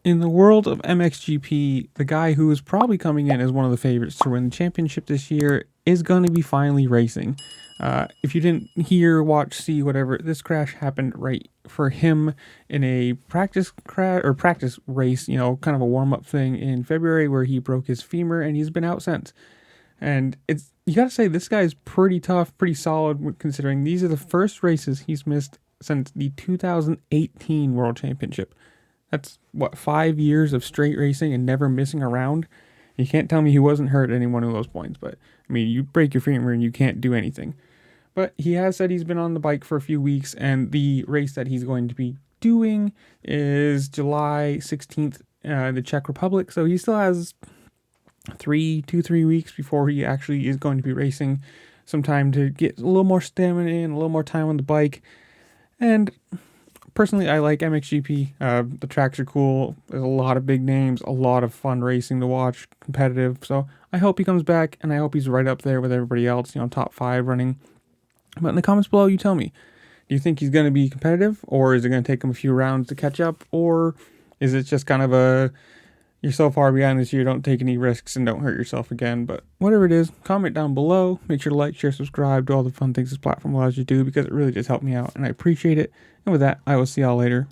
In the world of MXGP, the guy who is probably coming in as one of the favorites to win the championship this year is going to be finally racing. If you didn't hear, watch, see, whatever, this crash happened right for him in a practice crash or practice race, kind of a warm-up thing in February where he broke his femur and he's been out since. And you got to say, this guy is pretty tough, pretty solid, considering these are the first races he's missed since the 2018 World Championship. That's, 5 years of straight racing and never missing a round? You can't tell me he wasn't hurt at any one of those points, but, you break your femur and you can't do anything. But he has said he's been on the bike for a few weeks, and the race that he's going to be doing is July 16th, the Czech Republic, so he still has 3 weeks before he actually is going to be racing. Some time to get a little more stamina in, a little more time on the bike, and personally, I like MXGP. The tracks are cool. There's a lot of big names, a lot of fun racing to watch, competitive. So I hope he comes back, and I hope he's right up there with everybody else, top 5 running. But in the comments below, you tell me. Do you think he's going to be competitive, or is it going to take him a few rounds to catch up, or is it just kind of you're so far behind this year, don't take any risks and don't hurt yourself again? But whatever it is, comment down below. Make sure to like, share, subscribe, do all the fun things this platform allows you to do, because it really does help me out, and I appreciate it. And with that, I will see y'all later.